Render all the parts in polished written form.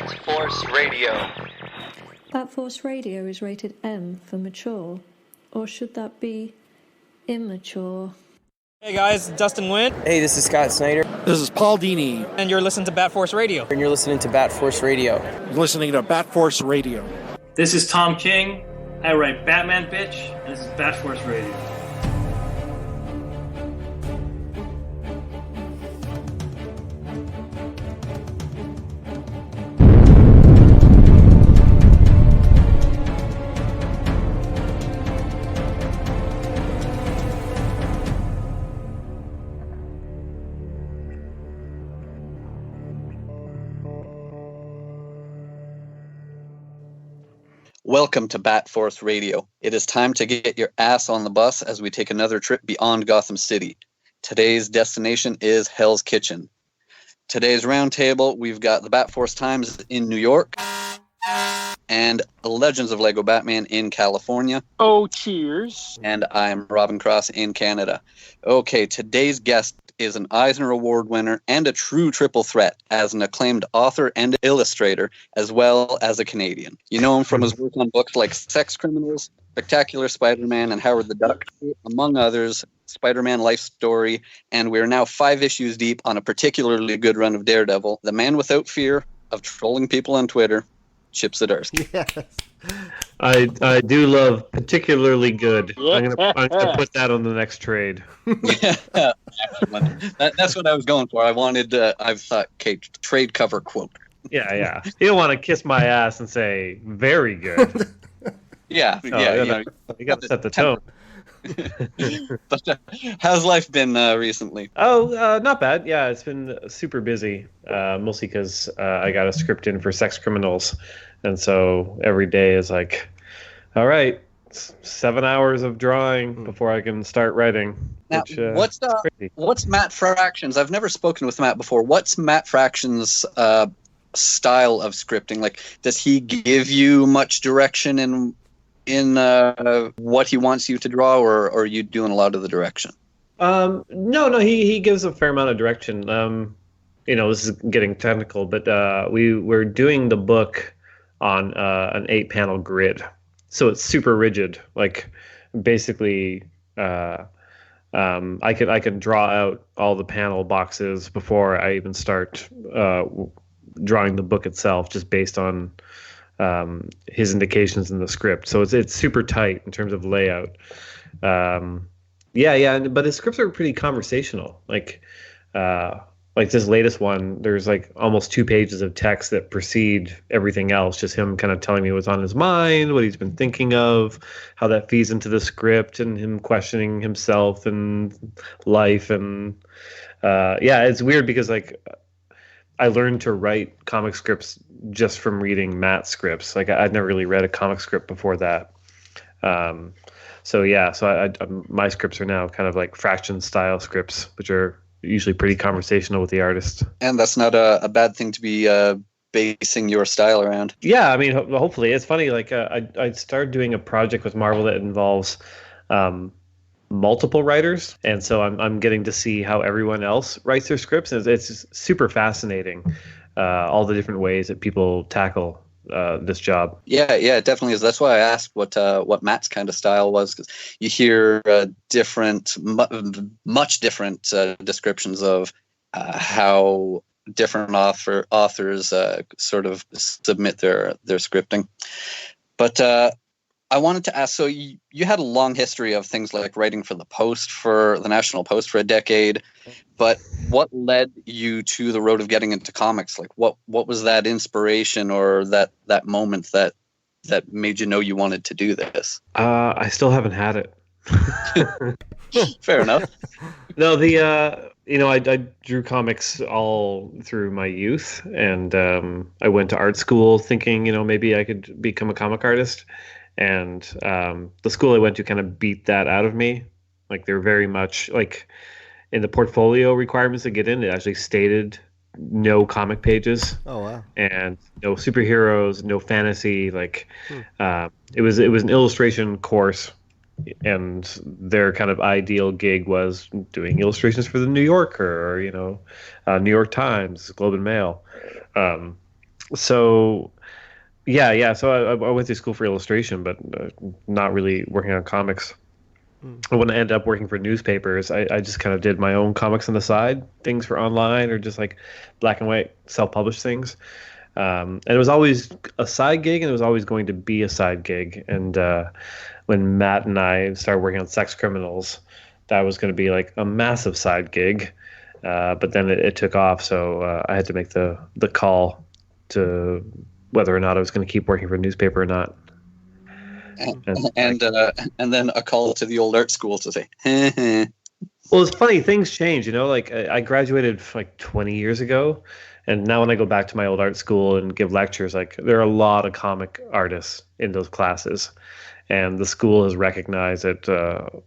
Bat Force Radio. Bat Force Radio is rated M for mature, or should that be immature? Hey guys, Dustin Wynn. Hey, this is Scott Snyder. This is Paul Dini. And you're listening to Bat Force Radio. And you're listening to Bat Force Radio. You're listening to Bat Force Radio. This is Tom King. I write Batman Bitch, and this is Bat Force Radio. Welcome to Bat Force Radio. It is time to get your ass on the bus as we take another trip beyond Gotham City. Today's destination is Hell's Kitchen. Today's roundtable, we've got the Bat Force Times in New York and Legends of Lego Batman in California. Oh, cheers. And I'm Robin Cross in Canada. Okay, today's guest is an Eisner Award winner and a true triple threat as an acclaimed author and illustrator, as well as a Canadian. You know him from his work on books like Sex Criminals, Spectacular Spider-Man, and Howard the Duck, among others, Spider-Man Life Story, and we're now 5 issues deep on a particularly good run of Daredevil, the man without fear of trolling people on Twitter, Chip Zdarsky. Yes. I do love particularly good. Yeah. I'm gonna put that on the next trade. Yeah, that's what I was going for. I wanted, I've thought, okay, trade cover quote. Yeah. You don't want to kiss my ass and say very good. Yeah. You got to set the tone. But how's life been recently? Not bad. Yeah, it's been super busy. Mostly because I got a script in for Sex Criminals, and so every day is like, all right, 7 hours of drawing before I can start writing. Now, Which, what's Matt Fraction's? I've never spoken with Matt before. What's Matt Fraction's style of scripting? Like, does he give you much direction in what he wants you to draw, or are you doing a lot of the direction? No, he gives a fair amount of direction. This is getting technical, but we're doing the book on an 8-panel grid, so it's super rigid. Like, basically, I can draw out all the panel boxes before I even start drawing the book itself, just based on his indications in the script. So it's super tight in terms of layout. But his scripts are pretty conversational. Like this latest one, there's like almost 2 pages of text that precede everything else, just him kind of telling me what's on his mind, what he's been thinking of, how that feeds into the script, and him questioning himself and life. And it's weird because like I learned to write comic scripts just from reading Matt's scripts. Like, I'd never really read a comic script before that. So my scripts are now kind of like Fraction style scripts, which are usually pretty conversational with the artist. And that's not a bad thing to be basing your style around. Yeah, I mean, hopefully. It's funny, like I started doing a project with Marvel that involves multiple writers, and so I'm getting to see how everyone else writes their scripts, and it's super fascinating, all the different ways that people tackle this job. Yeah, it definitely is. That's why I asked what Matt's kind of style was, because you hear much different descriptions of how different authors sort of submit their scripting. But I wanted to ask, so you had a long history of things like writing for the National Post for a decade, but what led you to the road of getting into comics? Like, what was that inspiration or that moment that made you know you wanted to do this? I still haven't had it. Fair enough. No, I drew comics all through my youth, and I went to art school thinking, maybe I could become a comic artist. And the school I went to kind of beat that out of me. Like, they're very much like in the portfolio requirements to get in, it actually stated no comic pages. Oh, wow. And no superheroes, no fantasy. Like, it was an illustration course, and their kind of ideal gig was doing illustrations for the New Yorker or, New York Times, Globe and Mail. So yeah. So I went to school for illustration, but not really working on comics. When I ended up working for newspapers, I just kind of did my own comics on the side, things for online or just like black and white self-published things. And it was always a side gig, and it was always going to be a side gig. And when Matt and I started working on Sex Criminals, that was going to be like a massive side gig. But then it took off, so I had to make the call to whether or not I was going to keep working for a newspaper or not. And then a call to the old art school to say, well, it's funny, things change, like I graduated like 20 years ago, and now when I go back to my old art school and give lectures, like there are a lot of comic artists in those classes, and the school has recognized that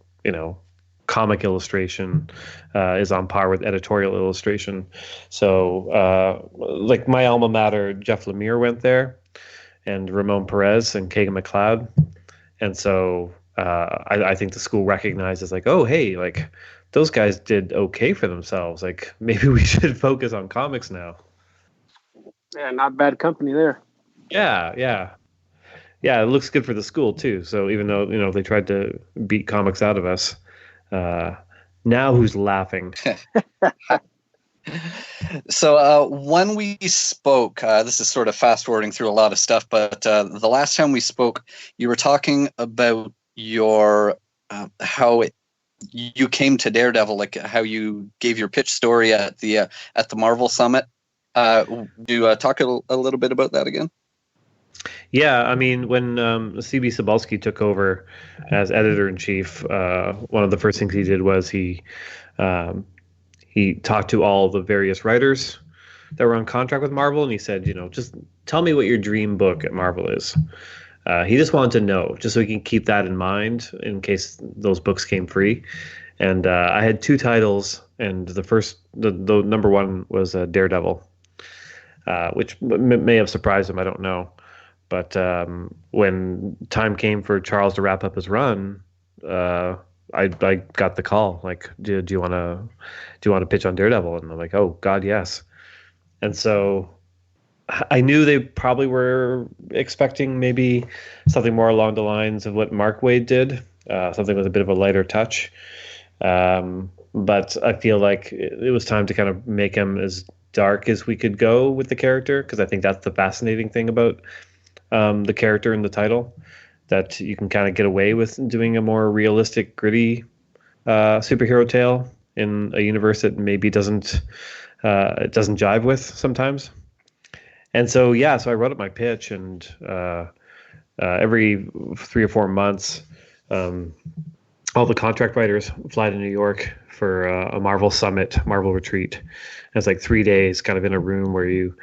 comic illustration is on par with editorial illustration. So like my alma mater, Jeff Lemire went there, and Ramon Perez and Kagan McLeod. And so I think the school recognizes like, oh, hey, like those guys did okay for themselves. Like maybe we should focus on comics now. Yeah, not bad company there. Yeah. It looks good for the school too. So even though they tried to beat comics out of us, now who's laughing? So when we spoke, this is sort of fast forwarding through a lot of stuff, but the last time we spoke, you were talking about your you came to Daredevil, like how you gave your pitch story at the Marvel Summit. Do you talk a little bit about that again? Yeah, I mean, when C.B. Cebulski took over as editor-in-chief, one of the first things he did was he talked to all the various writers that were on contract with Marvel, and he said, just tell me what your dream book at Marvel is. He just wanted to know, just so he can keep that in mind in case those books came free. And I had two titles, and the number one was Daredevil, which may have surprised him, I don't know. But when time came for Charles to wrap up his run, I got the call, like, do you want to pitch on Daredevil? And I'm like, oh God, yes. And so I knew they probably were expecting maybe something more along the lines of what Mark Waid did, something with a bit of a lighter touch. But I feel like it was time to kind of make him as dark as we could go with the character, because I think that's the fascinating thing about the character in the title, that you can kind of get away with doing a more realistic, gritty superhero tale in a universe that maybe doesn't jive with sometimes. And so so I wrote up my pitch, and every 3 or 4 months, all the contract writers fly to New York for a Marvel Summit, Marvel Retreat. And it's like 3 days, kind of in a room where you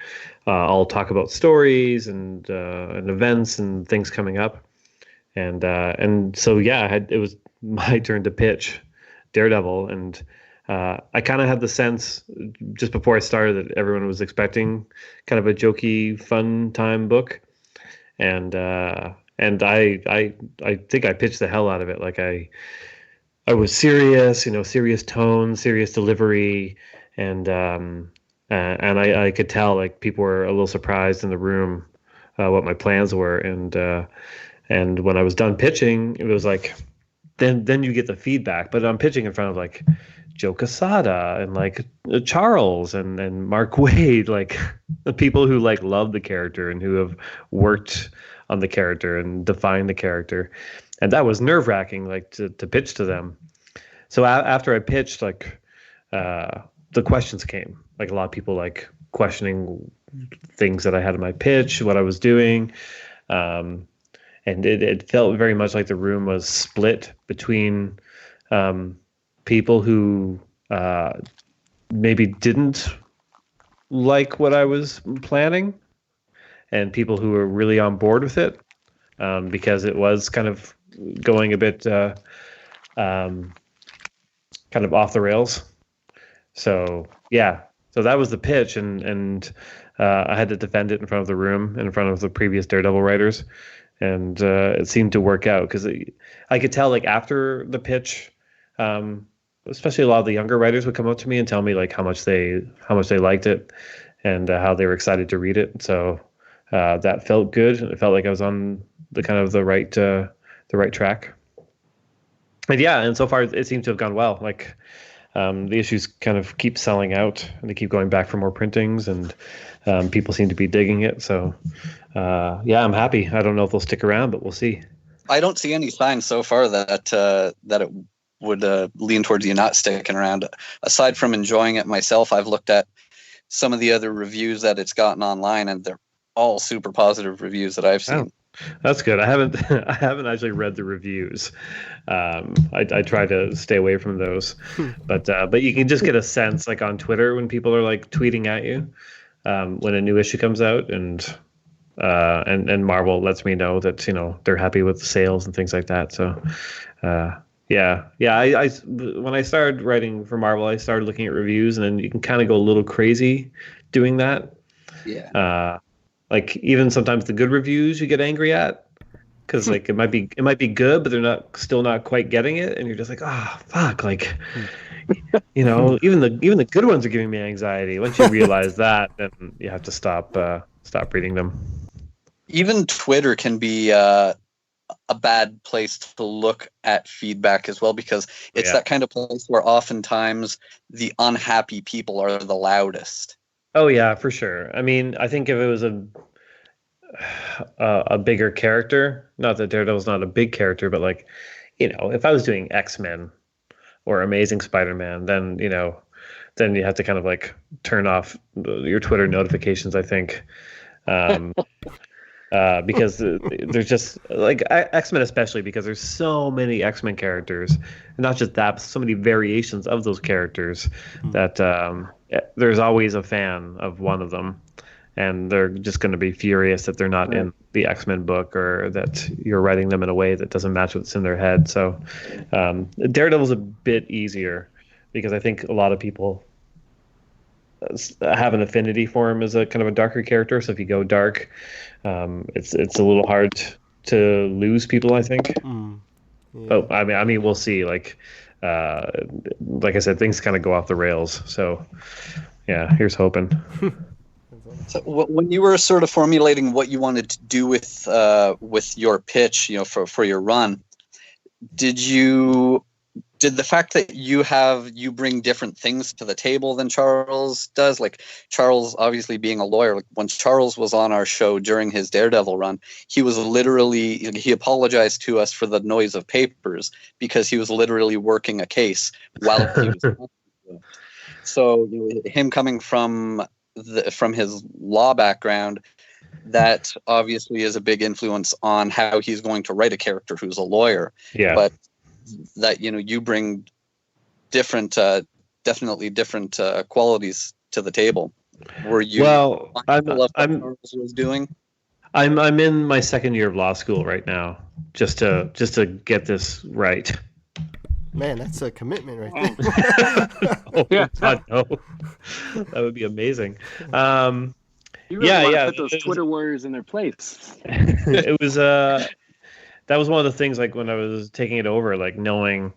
all talk about stories and events and things coming up. And so it was my turn to pitch Daredevil, and I kind of had the sense just before I started that everyone was expecting kind of a jokey, fun time book, and I think I pitched the hell out of it. Like I was serious, serious tone, serious delivery, and I could tell like people were a little surprised in the room what my plans were, and when I was done pitching, it was like, then you get the feedback. But I'm pitching in front of like Joe Quesada and like Charles and Mark Waid, like the people who like love the character and who have worked on the character and defined the character. And that was nerve wracking, like to pitch to them. So after I pitched, like the questions came, like a lot of people like questioning things that I had in my pitch, what I was doing. And it felt very much like the room was split between people who maybe didn't like what I was planning and people who were really on board with it, because it was kind of going a bit kind of off the rails. So that was the pitch, and I had to defend it in front of the room, in front of the previous Daredevil writers. And it seemed to work out, because I could tell, like, after the pitch, especially a lot of the younger writers would come up to me and tell me like how much they liked it and how they were excited to read it. So that felt good. It felt like I was on the right track. And yeah, and so far it seems to have gone well. Like the issues kind of keep selling out, and they keep going back for more printings, and people seem to be digging it. So yeah, I'm happy. I don't know if they'll stick around, but we'll see. I don't see any signs so far that it would lean towards you not sticking around. Aside from enjoying it myself, I've looked at some of the other reviews that it's gotten online, and they're all super positive reviews that I've seen. Oh, that's good. I haven't actually read the reviews. I try to stay away from those, but you can just get a sense, like on Twitter, when people are like tweeting at you when a new issue comes out, and Marvel lets me know that they're happy with the sales and things like that. So yeah. I when I started writing for Marvel, I started looking at reviews, and then you can kind of go a little crazy doing that. Yeah. Like even sometimes the good reviews you get angry at, because like it might be good, but they're still not quite getting it, and you're just like, oh fuck, like even the good ones are giving me anxiety. Once you realize that, then you have to stop reading them. Even Twitter can be a bad place to look at feedback as well, because it's that kind of place where oftentimes the unhappy people are the loudest. Oh yeah, for sure. I mean, I think if it was a bigger character, not that Daredevil's not a big character, but like, if I was doing X-Men or Amazing Spider-Man, then then you have to kind of like turn off your Twitter notifications, I think. Because there's just like X-Men, especially because there's so many X-Men characters, and not just that, but so many variations of those characters that there's always a fan of one of them, and they're just going to be furious that they're not in the X-Men book, or that you're writing them in a way that doesn't match what's in their head. So Daredevil's a bit easier, because I think a lot of people have an affinity for him as a kind of a darker character. So if you go dark, it's a little hard to lose people, I think. Oh, I mean, we'll see. Like I said, things kind of go off the rails. So yeah, here's hoping. So when you were sort of formulating what you wanted to do with your pitch, for your run, did the fact that you bring different things to the table than Charles does? Like Charles, obviously being a lawyer, like when Charles was on our show during his Daredevil run, he apologized to us for the noise of papers, because he was literally working a case while he was. So him coming from his law background, that obviously is a big influence on how he's going to write a character who's a lawyer. Yeah. But that you bring definitely different qualities to the table. Were you? Well, I'm Charles was doing. I'm in my second year of law school right now, just to get this right. Man, that's a commitment right there. Oh God, no, that would be amazing. You really want to put those Twitter warriors in their place. It was that was one of the things, like when I was taking it over, like knowing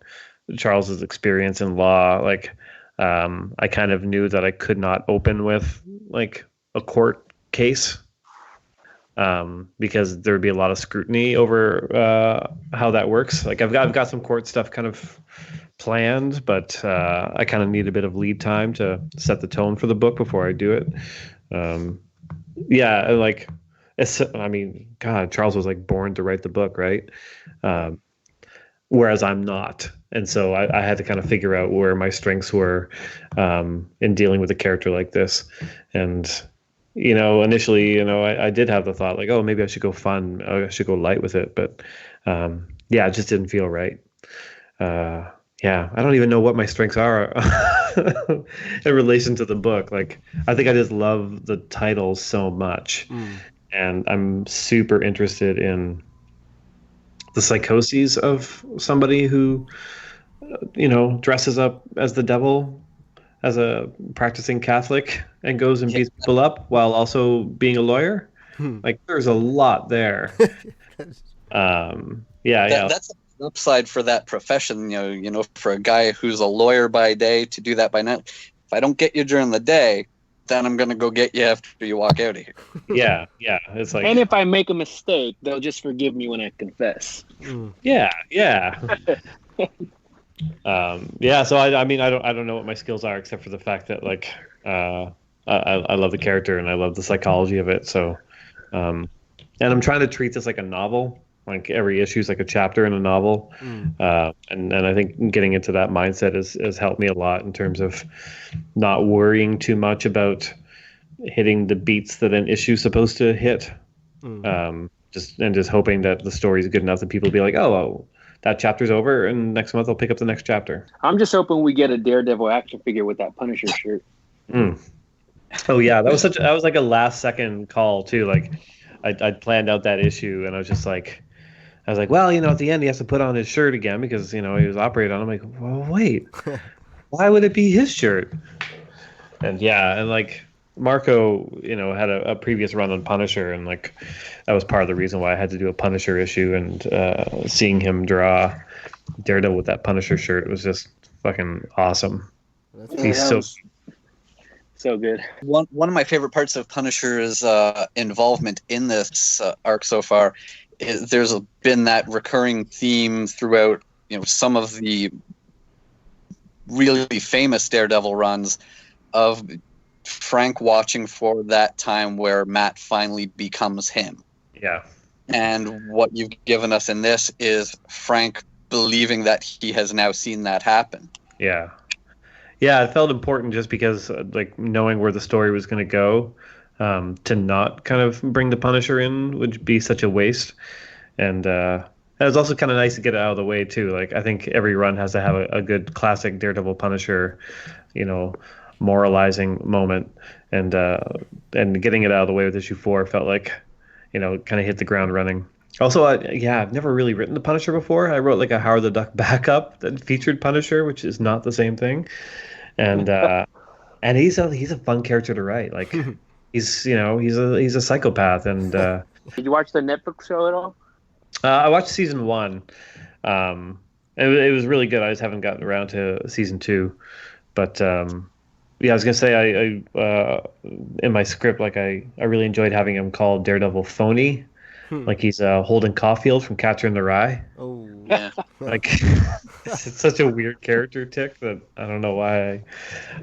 Charles's experience in law, like I kind of knew that I could not open with like a court case, because there would be a lot of scrutiny over how that works. Like I've got some court stuff kind of planned, but I kind of need a bit of lead time to set the tone for the book before I do it. Yeah, like. I mean, God, Charles was like born to write the book, right? Whereas I'm not. And so I had to kind of figure out where my strengths were in dealing with a character like this. And, initially, I did have the thought like, oh, maybe I should go fun. I should go light with it. But yeah, it just didn't feel right. Yeah, I don't even know what my strengths are in relation to the book. Like, I think I just love the titles so much. And I'm super interested in the psychoses of somebody who, dresses up as the devil, as a practicing Catholic, and goes and beats people up while also being a lawyer. Like, there's a lot there. That's an upside for that profession. For a guy who's a lawyer by day to do that by night. If I don't get you during the day, then I'm gonna go get you after you walk out of here. Yeah, it's like, And if I make a mistake, they'll just forgive me when I confess. yeah. So I mean, I don't know what my skills are except for the fact that like I love the character and I love the psychology of it. So, and I'm trying to treat this like a novel. Like every issue is like a chapter in a novel, and I think getting into that mindset has helped me a lot in terms of not worrying too much about hitting the beats that an issue's supposed to hit. Just hoping that the story is good enough that people will be like, oh, well, that chapter's over, and next month I'll pick up the next chapter. I'm just hoping we get a Daredevil action figure with that Punisher shirt. Oh yeah, that was like a last second call too. Like I'd planned out that issue, and I was like, well, at the end he has to put on his shirt again because he was operated on. I'm like, well, wait, why would it be his shirt? And like Marco, had a previous run on Punisher, and like that was part of the reason why I had to do a Punisher issue. And seeing him draw Daredevil with that Punisher shirt was just fucking awesome. He's so good. One of my favorite parts of Punisher's involvement in this arc so far is there's been that recurring theme throughout, some of the really famous Daredevil runs of Frank watching for that time where Matt finally becomes him. Yeah. And what you've given us in this is Frank believing that he has now seen that happen. Yeah. Yeah, it felt important just because, like, knowing where the story was going to go, to not kind of bring the Punisher in would be such a waste. And it was also kind of nice to get it out of the way, too. Like, I think every run has to have a good classic Daredevil Punisher, moralizing moment. And getting it out of the way with issue 4 felt like, kind of hit the ground running. Also, I've never really written the Punisher before. I wrote like a Howard the Duck backup that featured Punisher, which is not the same thing. And and he's a fun character to write. Like he's a psychopath. And did you watch the Netflix show at all? I watched season 1. It was really good. I just haven't gotten around to season 2. But I was gonna say I in my script, like I really enjoyed having him called Daredevil Phony. Like he's Holden Caulfield from Catcher in the Rye. Oh, yeah. Like it's such a weird character tick that I don't know why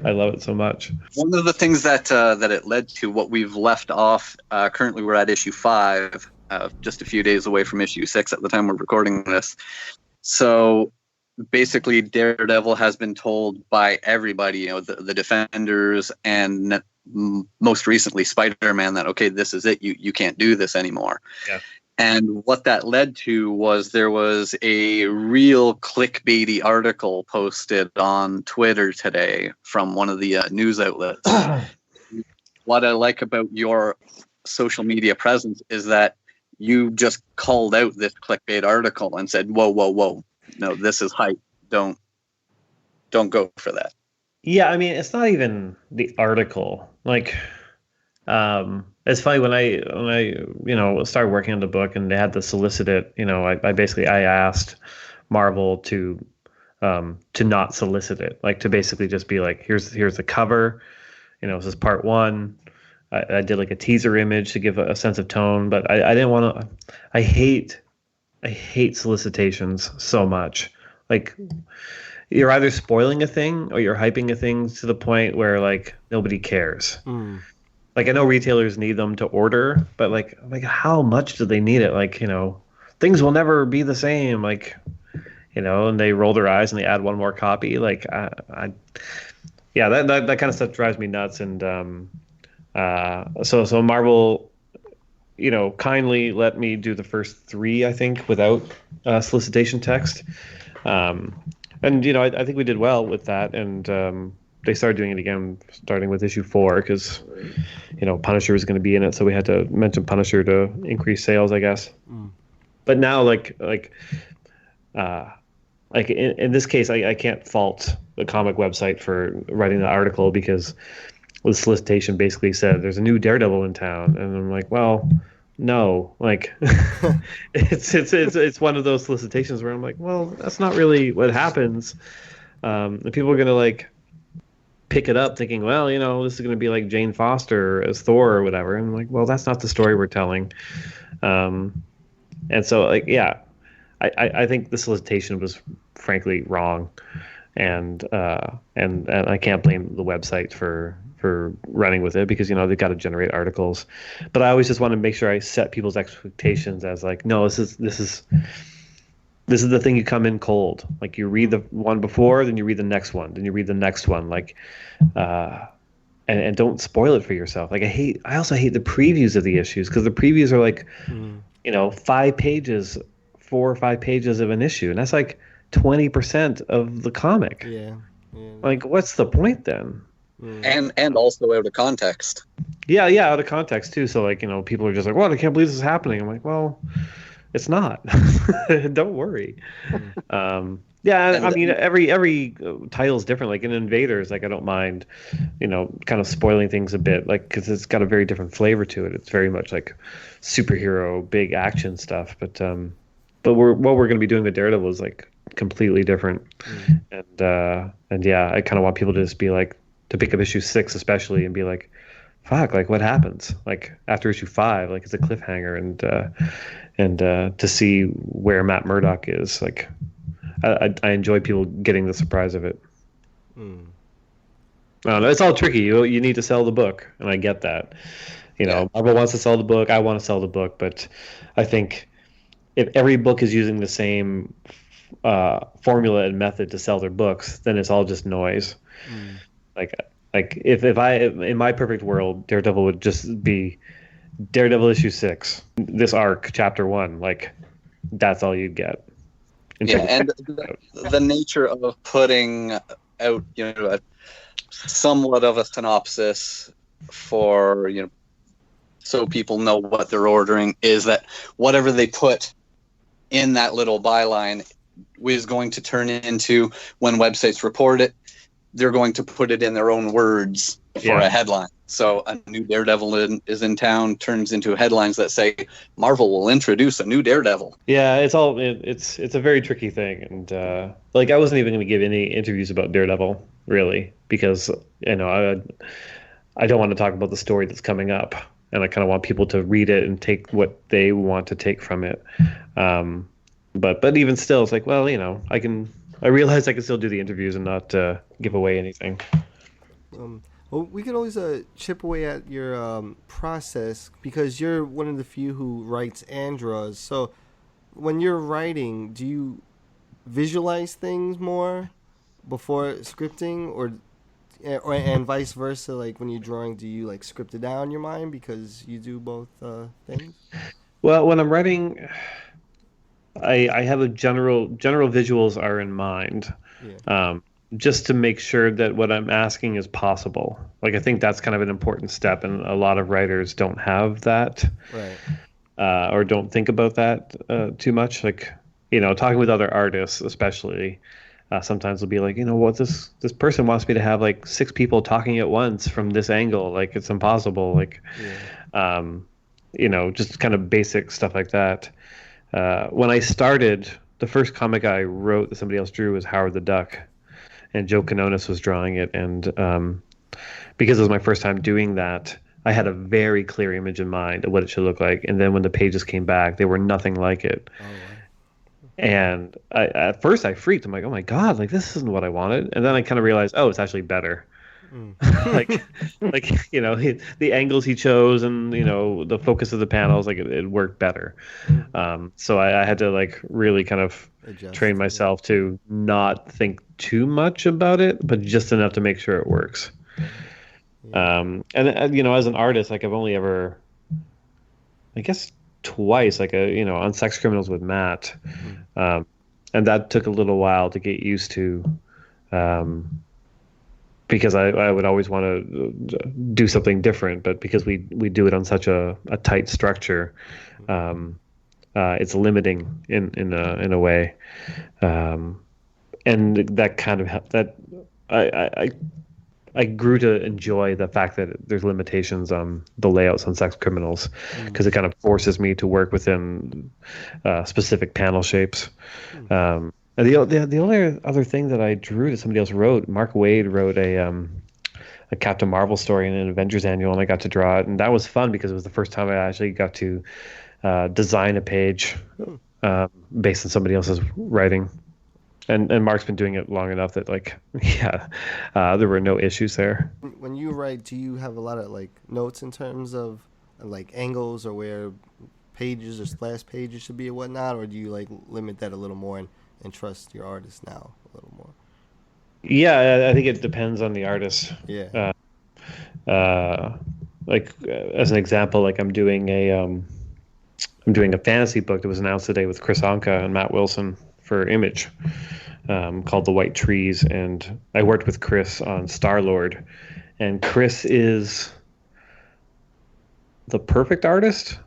I love it so much. One of the things that it led to, what we've left off, currently we're at issue 5, just a few days away from issue 6 at the time we're recording this. So basically Daredevil has been told by everybody, the Defenders and most recently Spider-Man, that okay, this is it, you can't do this anymore. Yeah. And what that led to was there was a real clickbaity article posted on Twitter today from one of the news outlets. What I like about your social media presence is that you just called out this clickbait article and said, whoa, no, this is hype, don't go for that. Yeah, I mean, it's not even the article. Like, it's funny when I started working on the book and they had to solicit it. I asked Marvel to not solicit it, like to basically just be like, here's the cover. This is part 1. I did like a teaser image to give a sense of tone, but I didn't want to. I hate solicitations so much. Like, you're either spoiling a thing or you're hyping a thing to the point where like nobody cares. Like I know retailers need them to order, but like how much do they need it? Like, things will never be the same. Like, and they roll their eyes and they add one more copy. Like that kind of stuff drives me nuts. And so Marvel, kindly let me do the first 3, I think, without solicitation text. And I think we did well with that, and they started doing it again, starting with issue 4, because Punisher was going to be in it, so we had to mention Punisher to increase sales, I guess. But now, like in this case, I can't fault the comic website for writing the article because the solicitation basically said there's a new Daredevil in town, and I'm like, well, no, like it's one of those solicitations where I'm like, well, that's not really what happens. And people are gonna like pick it up thinking, well, this is going to be like Jane Foster as Thor or whatever. And I'm like, well, that's not the story we're telling. And so, like, yeah, I think the solicitation was frankly wrong, and I can't blame the website for running with it, because they've got to generate articles. But I always just want to make sure I set people's expectations as like, no, this is the thing you come in cold. Like, you read the one before, then you read the next one, then you read the next one. Like, and don't spoil it for yourself. Like, I also hate the previews of the issues, because the previews are like, 5 pages, 4 or 5 pages of an issue, and that's like 20% of the comic. Yeah. Like, what's the point then? And also out of context. Yeah, out of context too. So like, people are just like, "What? I can't believe this is happening." I'm like, well, it's not. Don't worry. Yeah, I mean, every title is different. Like in Invaders, like I don't mind, kind of spoiling things a bit, like because it's got a very different flavor to it. It's very much like superhero, big action stuff. But what we're going to be doing with Daredevil is like completely different. And yeah, I kind of want people to just be like, to pick up issue 6 especially and be like, fuck, like what happens? Like after issue 5, like it's a cliffhanger, and to see where Matt Murdock is, like. I enjoy people getting the surprise of it. I don't know, it's all tricky. You need to sell the book, and I get that. Marvel wants to sell the book. I want to sell the book, but I think if every book is using the same formula and method to sell their books, then it's all just noise. Like if I, in my perfect world, Daredevil would just be Daredevil issue 6, this arc, chapter 1. Like that's all you'd get. Yeah, and the nature of putting out, somewhat of a synopsis for, so people know what they're ordering, is that whatever they put in that little byline is going to turn into, when websites report it, they're going to put it in their own words for a headline. So a new Daredevil is in town turns into headlines that say Marvel will introduce a new Daredevil. Yeah, it's a very tricky thing, and like I wasn't even going to give any interviews about Daredevil really, because I don't want to talk about the story that's coming up, and I kind of want people to read it and take what they want to take from it. But even still, it's like, well, I realize I can still do the interviews and not give away anything. Well, we can always chip away at your process, because you're one of the few who writes and draws. So when you're writing, do you visualize things more before scripting, or and vice versa? Like when you're drawing, do you like script it down in your mind because you do both things? Well, when I'm writing, I have a general visuals are in mind. Yeah. Just to make sure that what I'm asking is possible. Like I think that's kind of an important step, and a lot of writers don't have that, right? Or don't think about that too much. Like talking with other artists, especially, sometimes they'll be like, what this person wants me to have like 6 people talking at once from this angle. Like it's impossible. Like, just kind of basic stuff like that. When I started, the first comic I wrote that somebody else drew was Howard the Duck. And Joe Quinones was drawing it, and because it was my first time doing that, I had a very clear image in mind of what it should look like. And then when the pages came back, they were nothing like it. Oh, wow. And at first I freaked. I'm like, oh my god, like this isn't what I wanted. And then I kind of realized, oh, it's actually better. like the angles he chose, and the focus of the panels, like it worked better. So I had to like really kind of train myself to not think too much about it, but just enough to make sure it works. And as an artist, like I've only ever, I guess twice, like on Sex Criminals with Matt, and that took a little while to get used to. Because I would always want to do something different, but because we do it on such a tight structure, it's limiting in a way, and that kind of that I grew to enjoy the fact that there's limitations on the layouts on Sex Criminals, because it kind of forces me to work within specific panel shapes. And the only other thing that I drew that somebody else wrote, Mark Wade wrote a a Captain Marvel story in an Avengers annual, and I got to draw it, and that was fun because it was the first time I actually got to design a page based on somebody else's writing. And Mark's been doing it long enough that there were no issues there. When you write, do you have a lot of like notes in terms of like angles or where pages or splash pages should be or whatnot, or do you like limit that a little more and trust your artist now a little more? Yeah, I think it depends on the artist. Yeah. As an example, like I'm doing a fantasy book that was announced today with Chris Anka and Matt Wilson for Image, called The White Trees, and I worked with Chris on Star-Lord, and Chris is the perfect artist.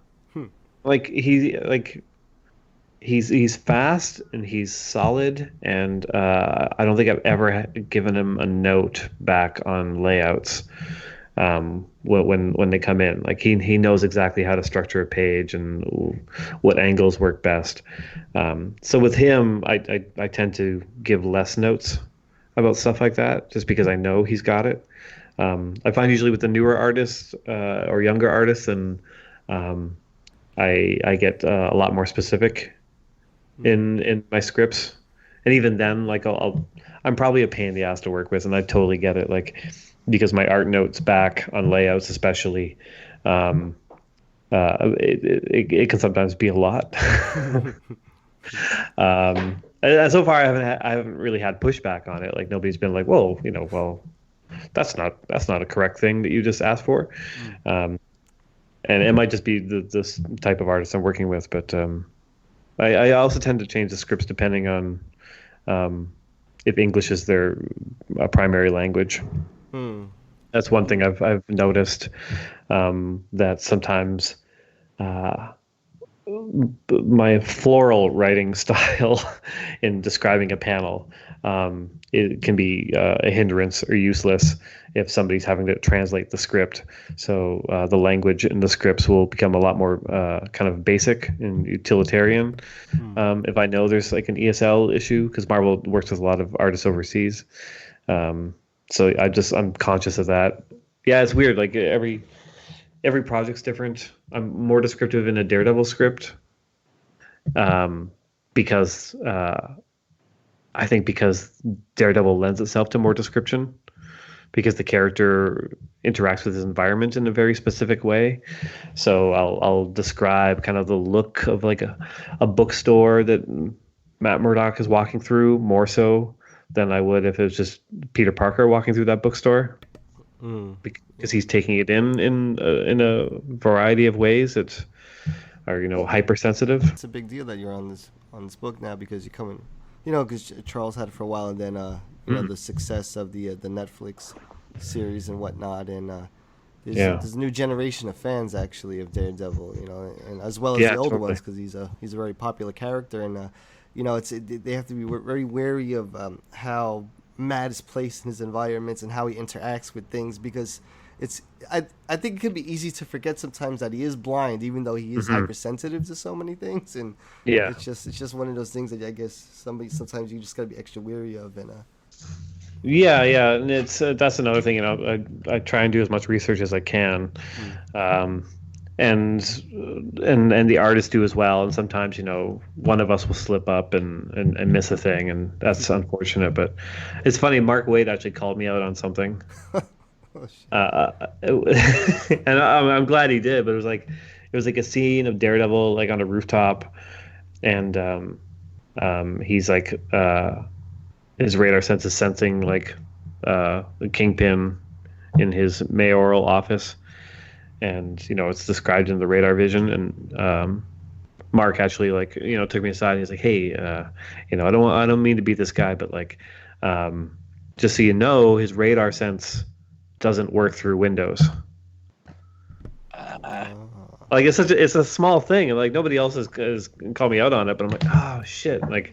He's fast and he's solid, and I don't think I've ever given him a note back on layouts when they come in. Like he knows exactly how to structure a page and what angles work best. So with him, I tend to give less notes about stuff like that, just because I know he's got it. I find usually with the newer artists or younger artists, and I get a lot more specific in my scripts, and even then, like I'm probably a pain in the ass to work with, and I totally get it. Like, because my art notes back on layouts, especially, it can sometimes be a lot. And so far, I haven't really had pushback on it. Like nobody's been like, "Whoa, well, that's not a correct thing that you just asked for." And it might just be this type of artist I'm working with, but I also tend to change the scripts depending on if English is their primary language. That's one thing I've noticed, that sometimes my floral writing style in describing a panel, it can be a hindrance or useless if somebody's having to translate the script. So the language in the scripts will become a lot more kind of basic and utilitarian. If I know there's like an ESL issue, because Marvel works with a lot of artists overseas. So I'm conscious of that. Yeah, it's weird. Like every project's different. I'm more descriptive in a Daredevil script, because I think because Daredevil lends itself to more description, because the character interacts with his environment in a very specific way. So I'll describe kind of the look of like a bookstore that Matt Murdock is walking through more so than I would if it was just Peter Parker walking through that bookstore, because he's taking it in a variety of that are hypersensitive. It's a big deal that you're on this book now, because you're coming, because Charles had it for a while, and then the success of the Netflix series and whatnot, and there's a new generation of fans actually of Daredevil, and as well as the old ones, because he's a very popular character, and they have to be very wary of how Matt is placed in his environments and how he interacts with things, because I think it could be easy to forget sometimes that he is blind, even though he is hypersensitive to so many things, and it's just one of those things that I guess sometimes you just gotta be extra wary of, and and it's that's another thing. I try and do as much research as I can, and the artists do as well. And sometimes one of us will slip up and miss a thing, and that's unfortunate. But it's funny. Mark Waid actually called me out on something. And I'm glad he did, but it was like a scene of Daredevil like on a rooftop, and he's like his radar sense is sensing like the Kingpin in his mayoral office, and it's described in the radar vision, and Mark actually took me aside and he's like, hey, I don't mean to be this guy, but like just so his radar sense doesn't work through windows. Like it's a small thing, and like nobody else is called me out on it, but I'm like, oh shit, like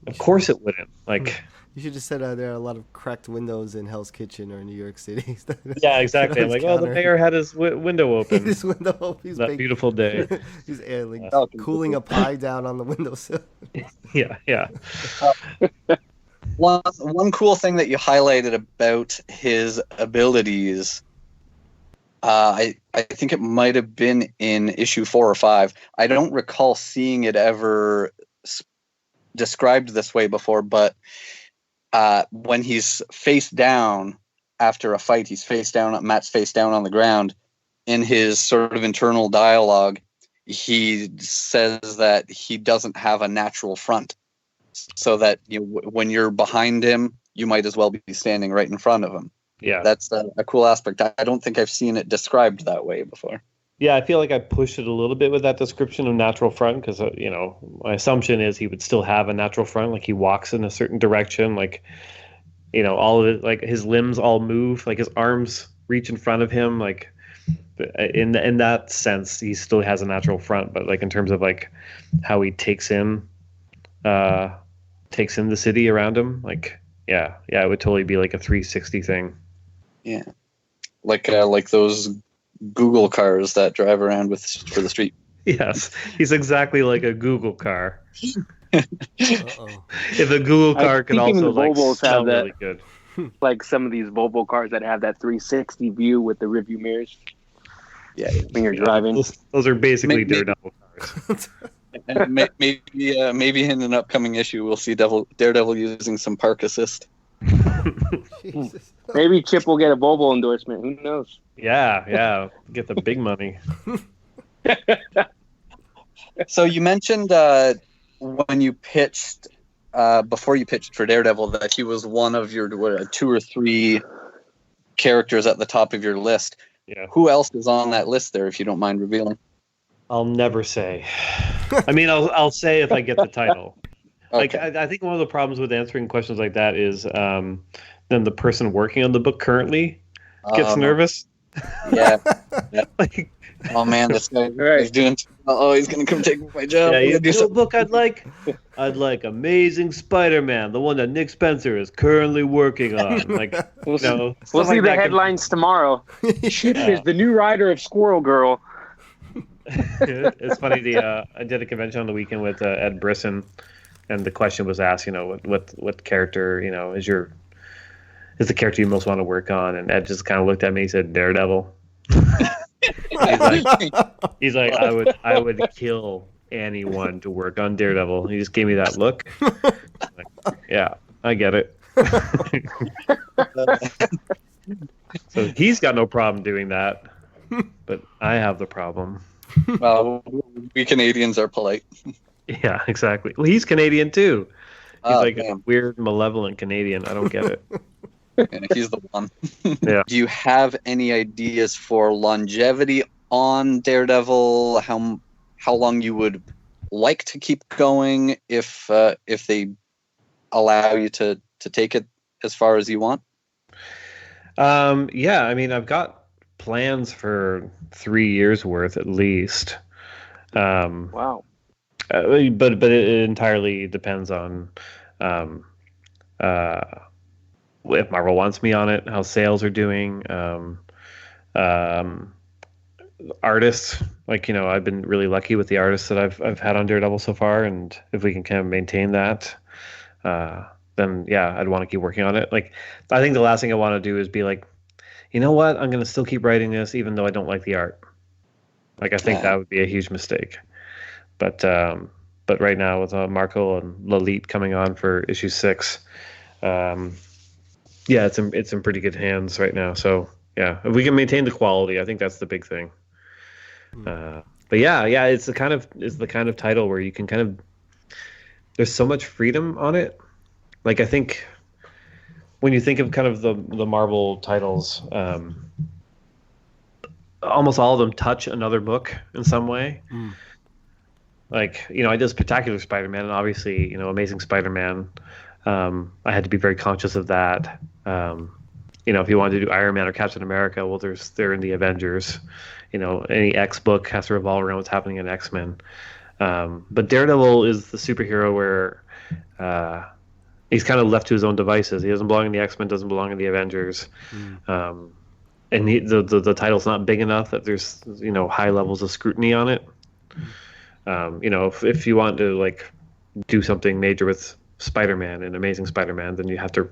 of course it wouldn't. Like you should just said there are a lot of cracked windows in Hell's Kitchen or in New York City. Yeah, exactly. Like, the mayor had his window open. His window open. He's that beautiful day. He's cooling a pie down on the windowsill. Yeah. One cool thing that you highlighted about his abilities, I think it might have been in issue 4 or 5. I don't recall seeing it ever described this way before, but when he's face down after a fight, Matt's face down on the ground. In his sort of internal dialogue, he says that he doesn't have a natural front, so that when you're behind him, you might as well be standing right in front of him. Yeah, that's a cool aspect. I don't think I've seen it described that way before. Yeah, I feel like I pushed it a little bit with that description of natural front because, my assumption is he would still have a natural front. Like he walks in a certain direction, like, all of it, like his limbs all move, like his arms reach in front of him. Like in that sense, he still has a natural front. But like in terms of like how he takes in the city around him, like, yeah, it would totally be like a 360 thing. Yeah, like those Google cars that drive around for the street. Yes, he's exactly like a Google car. If a Google car can also like smell really good. Like some of these Volvo cars that have that 360 view with the rearview mirrors. Yeah, when you're driving. Those are basically Daredevil cars. And maybe in an upcoming issue we'll see Daredevil using some park assist. Maybe Chip will get a Volvo endorsement. Who knows? Yeah, get the big money. So you mentioned when you pitched, before you pitched for Daredevil, that he was one of your 2 or 3 characters at the top of your list. Yeah. Who else is on that list there, if you don't mind revealing? I'll never say. I mean, I'll say if I get the title. Okay. Like, I think one of the problems with answering questions like that is then the person working on the book currently gets nervous. Yeah. Like, oh man, this guy is doing too well. Oh, he's gonna come take my job. Yeah, the book I'd like Amazing Spider-Man, the one that Nick Spencer is currently working on. Like, we'll see the headlines tomorrow. Chip is the new writer of Squirrel Girl. It's funny. I did a convention on the weekend with Ed Brisson, and the question was asked, what character, is the character you most want to work on? And Ed just kind of looked at me. He said, Daredevil. he's like, I would kill anyone to work on Daredevil. He just gave me that look. Like, yeah, I get it. So he's got no problem doing that, but I have the problem. Well, we Canadians are polite. Yeah, exactly. Well, he's Canadian too. He's like man. a weird, malevolent Canadian. I don't get it. Yeah, he's the one. Yeah. Do you have any ideas for longevity on Daredevil? How long you would like to keep going if they allow you to take it as far as you want? Yeah, I mean, I've got plans for 3 years worth at least. Wow. But it entirely depends on if Marvel wants me on it, how sales are doing, artists. Like, I've been really lucky with the artists that I've had on Daredevil so far, and if we can kind of maintain that, then yeah, I'd want to keep working on it. Like, I think the last thing I want to do is be like, you know what, I'm going to still keep writing this even though I don't like the art. Like, I think that would be a huge mistake. But right now with Marco and Lalit coming on for issue 6, yeah, it's in pretty good hands right now. So yeah, if we can maintain the quality, I think that's the big thing. But yeah, it's the kind of title where you can kind of, there's so much freedom on it. Like, I think when you think of kind of the Marvel titles, almost all of them touch another book in some way. Like, I did Spectacular Spider-Man, and obviously, Amazing Spider-Man. I had to be very conscious of that. If you wanted to do Iron Man or Captain America, well, they're in the Avengers. Any X book has to revolve around what's happening in X-Men. But Daredevil is the superhero where he's kind of left to his own devices. He doesn't belong in the X-Men, doesn't belong in the Avengers. And the title's not big enough that there's high levels of scrutiny on it. If you want to like do something major with Spider-Man in Amazing Spider-Man, then you have to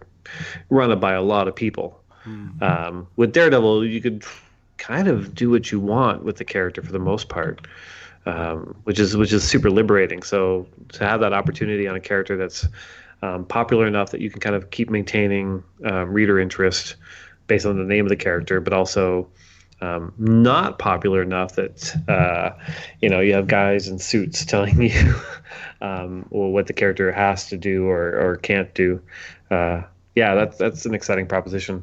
run it by a lot of people. With Daredevil, you could kind of do what you want with the character for the most part, which is super liberating. So to have that opportunity on a character that's popular enough that you can kind of keep maintaining reader interest based on the name of the character, but also not popular enough that you have guys in suits telling you what the character has to do or can't do. That's an exciting proposition,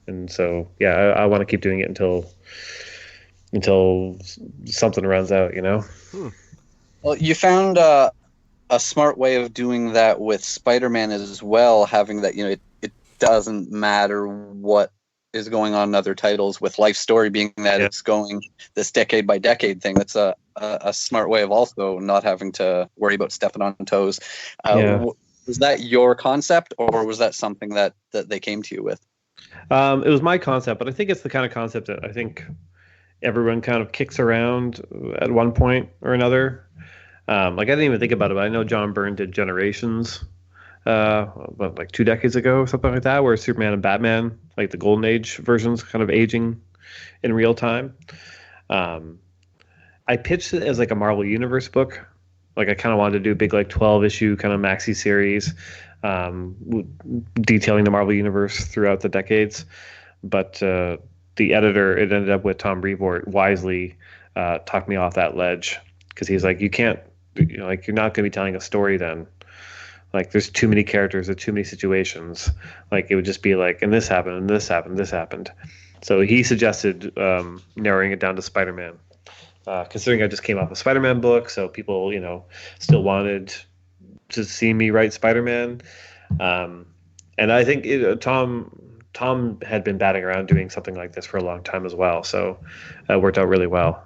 and so I want to keep doing it until something runs out. Well, you found a smart way of doing that with Spider-Man as well, having that it doesn't matter what is going on in other titles, with Life Story being that it's going this decade by decade thing. That's a smart way of also not having to worry about stepping on toes. Was that your concept, or was that something that they came to you with? It was my concept, but I think it's the kind of concept that I think everyone kind of kicks around at one point or another. I didn't even think about it, but I know John Byrne did Generations like 2 decades ago or something like that, where Superman and Batman, like the Golden Age versions, kind of aging in real time. I pitched it as like a Marvel Universe book. Like I kind of wanted to do a big 12 issue kind of maxi series, detailing the Marvel Universe throughout the decades. But the editor, it ended up with Tom Brevoort, wisely talked me off that ledge, because he's like, you can't, you're not going to be telling a story then. Like there's too many characters, there's too many situations. Like it would just be like, and this happened, and this happened, this happened. So he suggested narrowing it down to Spider-Man. Considering I just came off a Spider-Man book, so people, still wanted to see me write Spider-Man. And I think Tom had been batting around doing something like this for a long time as well, so it worked out really well.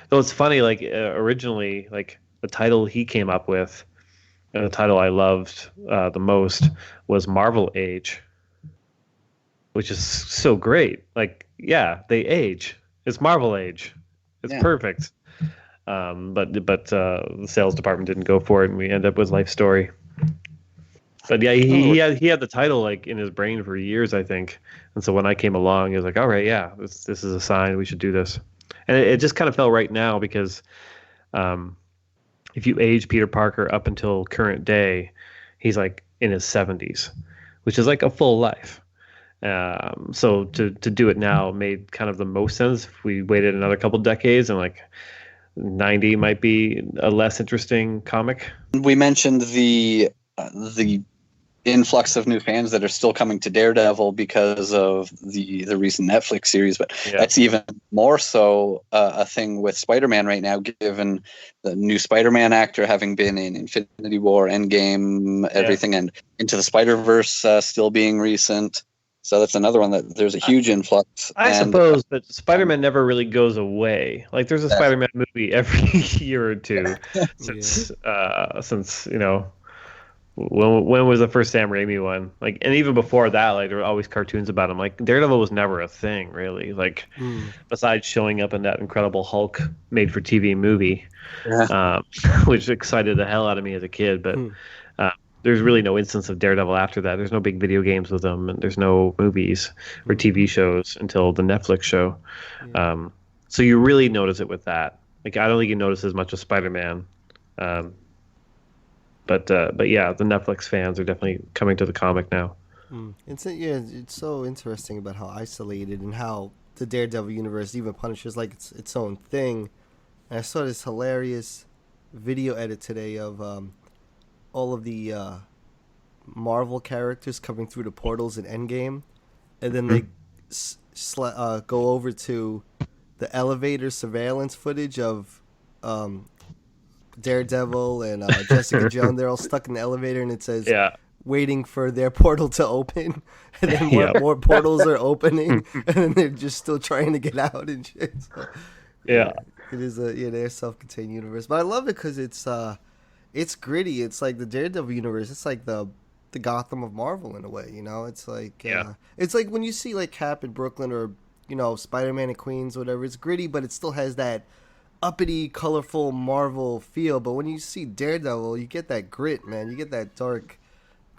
Though it's funny, originally, the title he came up with, and the title I loved the most, was Marvel Age, which is so great. They age. It's Marvel Age. It's perfect. But the sales department didn't go for it, and we end up with Life Story. But yeah, he had the title in his brain for years, I think. And so when I came along, he was like, all right, yeah, this is a sign, we should do this. And it just kind of fell right now, because if you age Peter Parker up until current day, he's in his 70s, which is a full life. So to do it now made kind of the most sense. If we waited another couple decades, and 90 might be a less interesting comic. We mentioned the influx of new fans that are still coming to Daredevil because of the recent Netflix series, but that's even more so a thing with Spider-Man right now, given the new Spider-Man actor having been in Infinity War, Endgame, everything, and Into the Spider-Verse still being recent. So that's another one that there's a huge influx. I suppose, but Spider-Man never really goes away. There's a Spider-Man movie every year or two since when was the first Sam Raimi one? And even before that, there were always cartoons about him. Daredevil was never a thing, really. Besides showing up in that Incredible Hulk made-for-TV movie, which excited the hell out of me as a kid. But there's really no instance of Daredevil after that. There's no big video games with him, and there's no movies or TV shows until the Netflix show. So you really notice it with that. I don't think you notice as much as Spider-Man. But yeah, the Netflix fans are definitely coming to the comic now. It's so interesting about how isolated and how the Daredevil universe, even Punisher's its own thing. And I saw this hilarious video edit today of all of the Marvel characters coming through the portals in Endgame, and then they go over to the elevator surveillance footage of Daredevil and Jessica Jones. They're all stuck in the elevator, and it says waiting for their portal to open, and then more portals are opening, and then they're just still trying to get out and shit. So, it is their self-contained universe, but I love it because it's gritty. It's the Daredevil universe. It's the Gotham of Marvel in a way, It's it's when you see Cap in Brooklyn, or Spider-Man in Queens, whatever. It's gritty, but it still has that uppity, colorful Marvel feel. But when you see Daredevil, you get that grit, man. You get that dark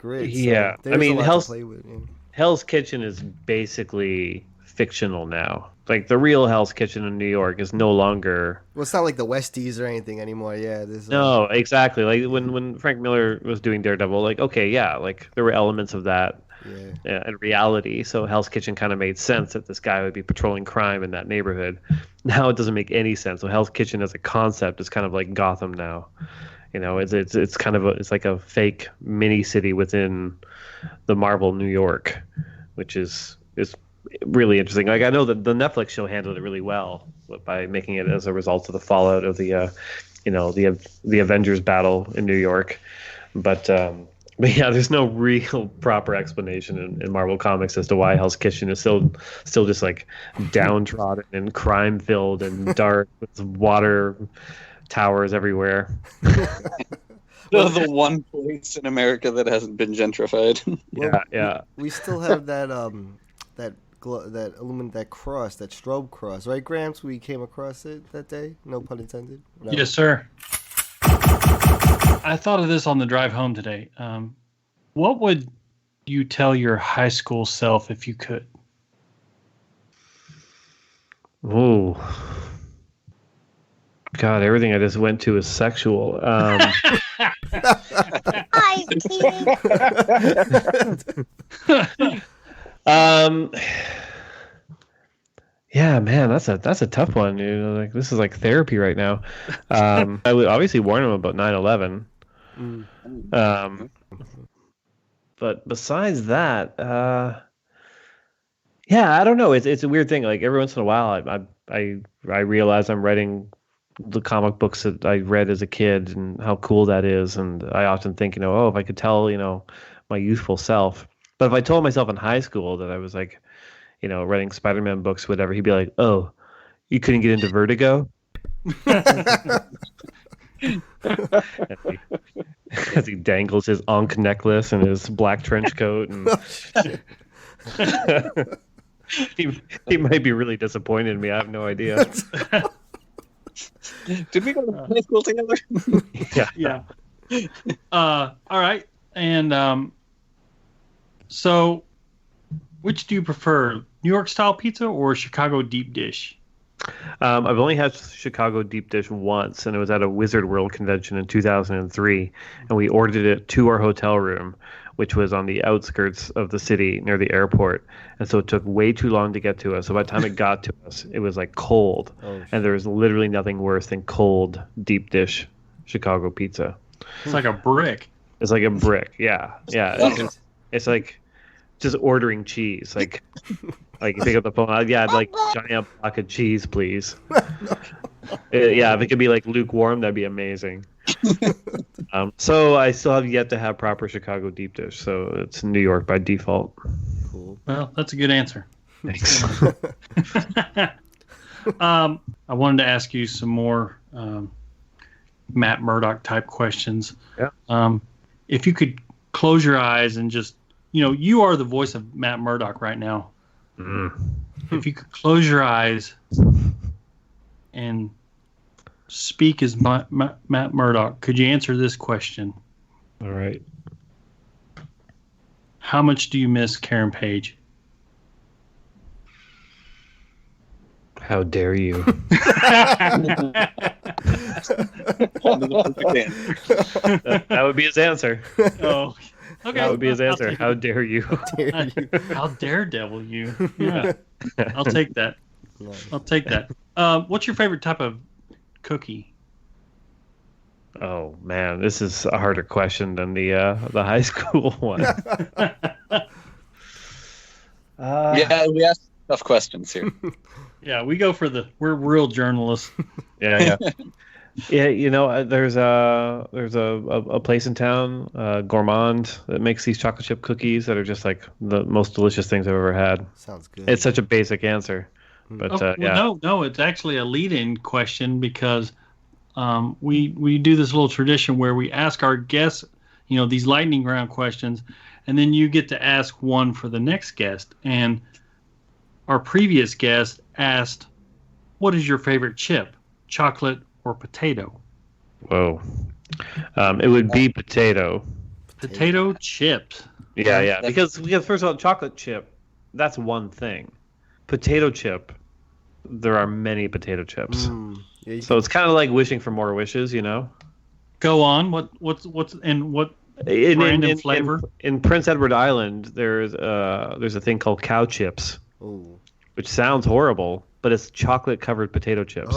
grid. Yeah, so I mean, a lot to play with. Yeah. Hell's Kitchen is basically fictional now. Like the real Hell's Kitchen in New York is no longer. Well, it's not like the Westies or anything anymore. Yeah, No, exactly. Like when Frank Miller was doing Daredevil, like okay, yeah, like there were elements of that in reality. So Hell's Kitchen kind of made sense that this guy would be patrolling crime in that neighborhood. Now it doesn't make any sense. So Hell's Kitchen as a concept is kind of like Gotham now. You know, it's kind of it's like a fake mini city within the Marvel New York, which is really interesting. Like I know that the Netflix show handled it really well by making it as a result of the fallout of the the Avengers battle in New York, but yeah, there's no real proper explanation in Marvel Comics as to why Hell's Kitchen is still just like downtrodden and crime filled and dark with water towers everywhere. The one place in America that hasn't been gentrified. Yeah. We still have that that cross, that strobe cross, right, Gramps? We came across it that day. No pun intended. No. Yes, sir. I thought of this on the drive home today. What would you tell your high school self if you could? Oh. God, everything I just went to is sexual. Yeah, man, that's a tough one. You know, like this is like therapy right now. I would obviously warn him about 9/11. But besides that, yeah, I don't know. It's a weird thing. Like every once in a while, I realize I'm writing the comic books that I read as a kid and how cool that is. And I often think, oh, if I could tell, my youthful self. But if I told myself in high school that I was like, writing Spider-Man books, whatever, he'd be like, oh, you couldn't get into Vertigo? As he dangles his Ankh necklace and his black trench coat. And he might be really disappointed in me. I have no idea. Did we go to high school together? Yeah. All right. And so which do you prefer, New York style pizza or Chicago deep dish? I've only had Chicago deep dish once, and it was at a Wizard World convention in 2003, and we ordered it to our hotel room, which was on the outskirts of the city near the airport, and so it took way too long to get to us. So by the time it got to us, it was like cold, and there was literally nothing worse than cold deep dish Chicago pizza. It's like a brick. It's like a brick, yeah. It's like just ordering cheese, like you pick up the phone. I'd like giant block of cheese, please. Yeah, if it could be like lukewarm, that'd be amazing. So I still have yet to have proper Chicago deep dish, so it's New York by default. Cool. Well, that's a good answer. Thanks. I wanted to ask you some more Matt Murdock type questions. Yeah. If you could close your eyes and just, you are the voice of Matt Murdock right now. If you could close your eyes and speak as Matt Murdock, could you answer this question? All right. How much do you miss Karen Page? How dare you? That would be his answer. Oh, okay. That would be his answer. How dare you? How daredevil you? Yeah, I'll take that. I'll take that. What's your favorite type of cookie? Oh man, this is a harder question than the high school one. Yeah, we ask tough questions here. Yeah, we're real journalists. Yeah. Yeah, there's a place in town, Gourmand, that makes these chocolate chip cookies that are just like the most delicious things I've ever had. Sounds good. It's such a basic answer, but yeah. No, it's actually a lead-in question because we do this little tradition where we ask our guests, these lightning round questions, and then you get to ask one for the next guest. And our previous guest asked, "What is your favorite chip, chocolate or potato?" Whoa. It would be potato. Potato chips. Yeah. Because first of all, chocolate chip, that's one thing. Potato chip, there are many potato chips. So it's kind of like wishing for more wishes, you know? Go on. What's and what brand and flavor? In Prince Edward Island, there's a thing called cow chips, which sounds horrible, but it's chocolate covered potato chips.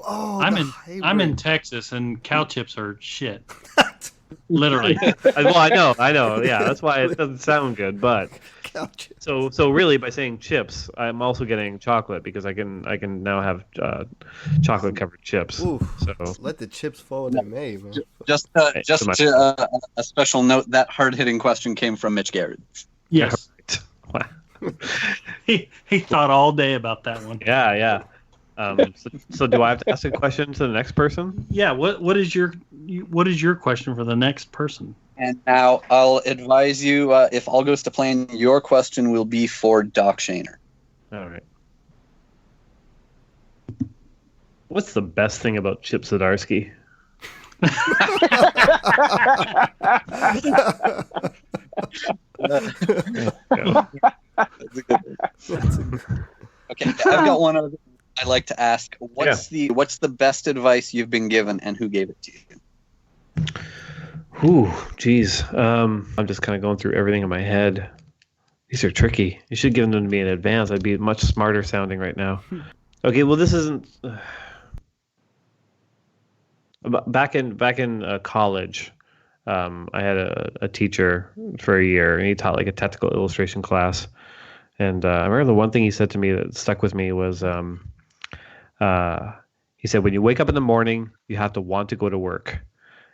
I'm in Texas, and cow chips are shit. Literally. Well, I know. Yeah, that's why it doesn't sound good. But so really, by saying chips, I'm also getting chocolate because I can now have chocolate covered chips. Ooh, so let the chips fall when they may, man. Just a special note: that hard-hitting question came from Mitch Garrett. Yes. He thought all day about that one. Yeah. So do I have to ask a question to the next person? Yeah. What is your question for the next person? And now I'll advise you, if all goes to plan, your question will be for Doc Shaner. All right. What's the best thing about Chip Zdarsky? Okay, I've got one other I'd like to ask. What's the best advice you've been given, and who gave it to you? Ooh, geez. I'm just kind of going through everything in my head. These are tricky. You should give them to me in advance. I'd be much smarter sounding right now. Okay, well, this isn't. Back in college, I had a teacher for a year, and he taught like a technical illustration class. And I remember the one thing he said to me that stuck with me was, he said, when you wake up in the morning, you have to want to go to work.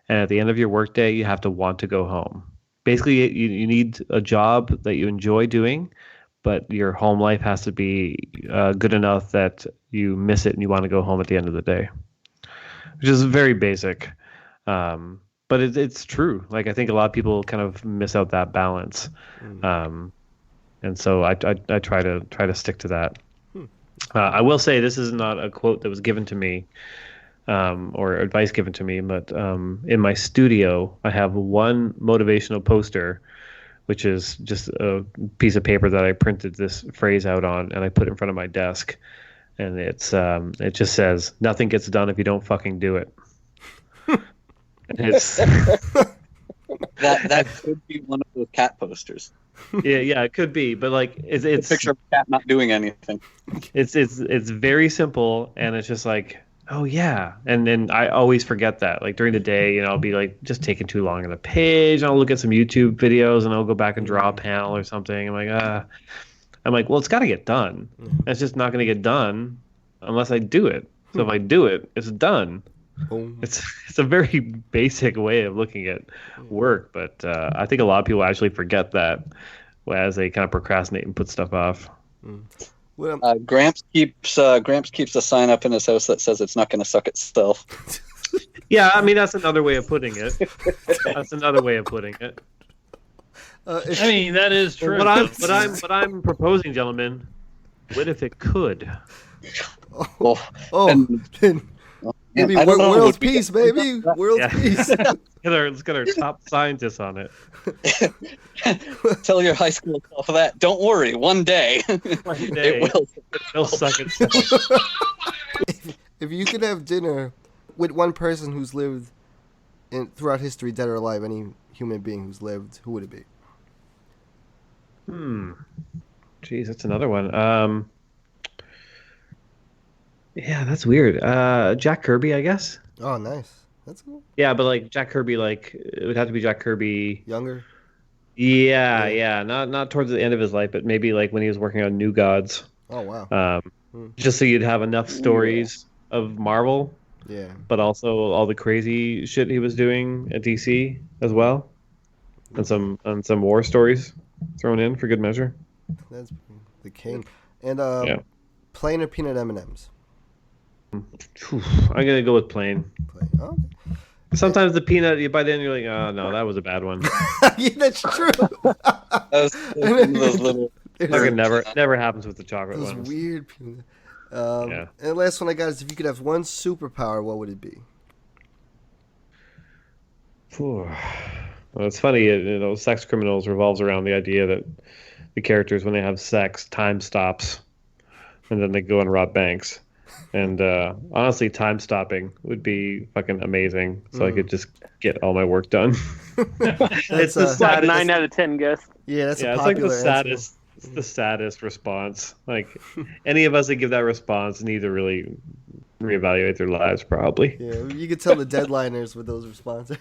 And at the end of your workday, you have to want to go home. Basically, you need a job that you enjoy doing, but your home life has to be good enough that you miss it and you want to go home at the end of the day, which is very basic. But it's true. Like, I think a lot of people kind of miss out that balance. And so I try to stick to that. I will say this is not a quote that was given to me or advice given to me, but in my studio, I have one motivational poster, which is just a piece of paper that I printed this phrase out on, and I put it in front of my desk. And it just says, "Nothing gets done if you don't fucking do it." It's that could be one of those cat posters. Yeah, it could be, but like it's a picture of a cat not doing anything. It's very simple, and it's just like, oh yeah, and then I always forget that. Like during the day, I'll be like just taking too long on the page, and I'll look at some YouTube videos, and I'll go back and draw a panel or something. I'm like, well, it's got to get done. It's just not going to get done unless I do it. So if I do it, it's done. It's a very basic way of looking at work, but I think a lot of people actually forget that as they kind of procrastinate and put stuff off. Gramps keeps a sign up in his house that says it's not going to suck itself. Yeah, I mean that's another way of putting it. I mean that is true. But I'm proposing, gentlemen, what if it could? Maybe world peace, baby. World peace. Let's get our top scientists on it. Tell your high school self that. Don't worry, one day it will suck itself. If you could have dinner with one person who's lived throughout history, dead or alive, any human being who's lived, who would it be? Jeez, that's another one. Yeah, that's weird. Jack Kirby, I guess. Oh, nice. That's cool. Yeah, but like Jack Kirby, like it would have to be Jack Kirby younger. Yeah. Not towards the end of his life, but maybe like when he was working on New Gods. Oh wow. Just so you'd have enough stories of Marvel. Yeah. But also all the crazy shit he was doing at DC as well, and some war stories thrown in for good measure. That's the king. And plain or peanut M&Ms? I'm gonna go with plain. Oh. Sometimes the peanut, by then you're like, oh no, that was a bad one. Yeah, that's true. those little. Never happens with the chocolate those ones. Weird peanut. And the last one I got is, if you could have one superpower, what would it be? Well, it's funny, Sex Criminals revolves around the idea that the characters, when they have sex, time stops, and then they go and rob banks. And honestly, time stopping would be fucking amazing, so I could just get all my work done. It's the saddest, 9 out of 10 guess. Yeah, that's a it's like the popular saddest. It's the saddest response. Like any of us that give that response need to really reevaluate their lives, probably. Yeah, you could tell the deadliners with those responses.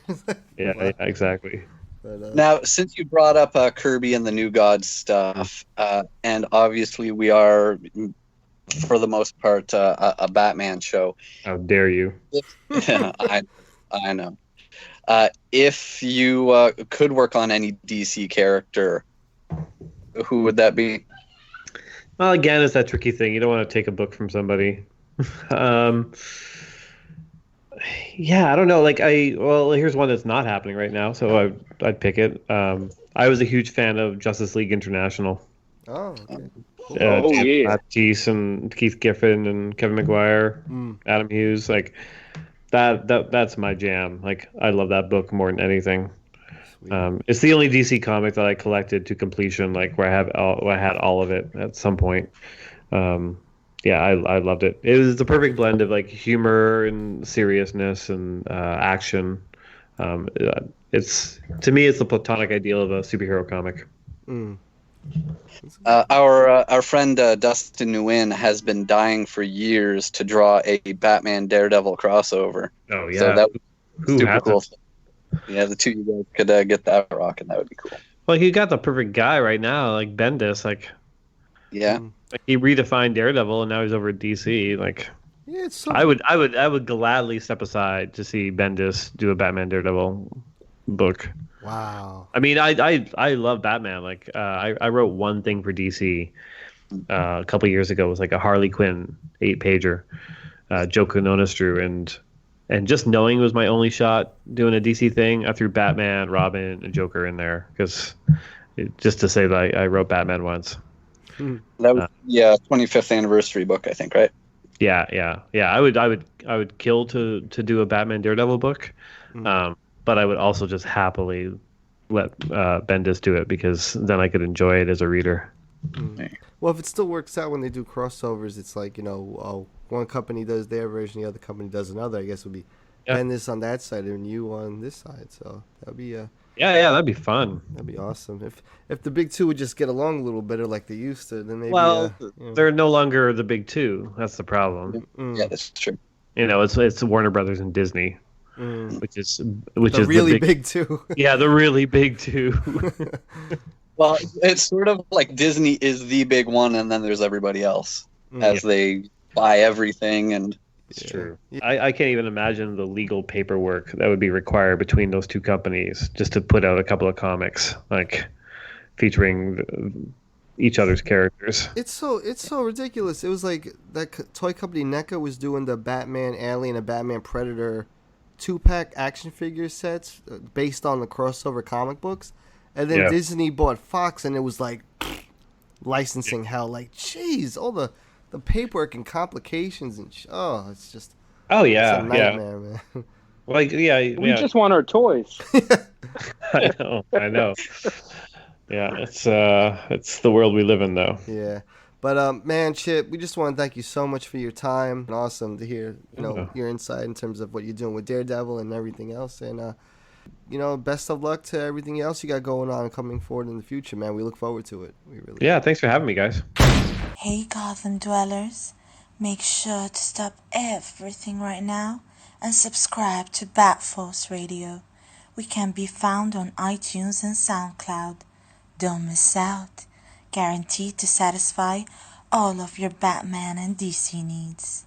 Yeah, Wow. yeah, exactly. But, Now, since you brought up Kirby and the New Gods stuff, and obviously we are, for the most part, a Batman show. How dare you? I know. If you could work on any DC character, who would that be? Well, again, it's that tricky thing. You don't want to take a book from somebody. Yeah, I don't know. Here's one that's not happening right now, so I'd pick it. I was a huge fan of Justice League International. oh, okay. Baptiste and Keith Giffen and Kevin Maguire, Adam Hughes, like that's my jam. Like I love that book more than anything. It's the only DC comic that I collected to completion, like where I had all of it at some point. Yeah, I loved it. It was the perfect blend of like humor and seriousness and action. It's to me, it's the platonic ideal of a superhero comic. Our friend Dustin Nguyen has been dying for years to draw a Batman Daredevil crossover. Oh yeah, so that was who super hasn't? cool. Yeah, the two of you guys could get that rocking. That would be cool. Well, he got the perfect guy right now, like Bendis. Like, yeah, like he redefined Daredevil, and now he's over at DC. Like, Yeah, it's so I would gladly step aside to see Bendis do a Batman Daredevil book. Wow. I mean, I love Batman. Like, I wrote one thing for DC a couple years ago. It was like a Harley Quinn 8-pager, Joe Quinones drew, and just knowing it was my only shot doing a DC thing, I threw Batman, Robin, and Joker in there just to say that I wrote Batman once. That was the 25th anniversary book, I think, right? Yeah. I would kill to do a Batman Daredevil book, but I would also just happily let Bendis do it because then I could enjoy it as a reader. Well, if it still works out when they do crossovers, it's like, one company does their version, the other company does another. I guess it would be Bendis on that side and you on this side. So that would be yeah, that'd be fun. That'd be awesome. If the big two would just get along a little better like they used to, then maybe. Well, they're no longer the big two. That's the problem. Yeah, that's true. It's Warner Brothers and Disney, which is really big two. Yeah, the really big two. Well, it's sort of like Disney is the big one, and then there's everybody else as they buy everything. And it's true. I can't even imagine the legal paperwork that would be required between those two companies just to put out a couple of comics, like featuring each other's characters. It's so ridiculous. It was like that toy company NECA was doing the Batman Alien and Batman Predator 2-pack action figure sets based on the crossover comic books. And then Disney bought Fox, and it was like licensing hell. Like, jeez, all the paperwork and complications and it's just it's a nightmare, man. Like, we just want our toys. I know. Yeah, it's the world we live in, though. Yeah, but man, Chip, we just want to thank you so much for your time. Awesome to hear your insight in terms of what you're doing with Daredevil and everything else, and best of luck to everything else you got going on coming forward in the future, man. We look forward to it. We really do. Thanks for having me, guys. Hey, Gotham dwellers. Make sure to stop everything right now and subscribe to Bat Force Radio. We can be found on iTunes and SoundCloud. Don't miss out. Guaranteed to satisfy all of your Batman and DC needs.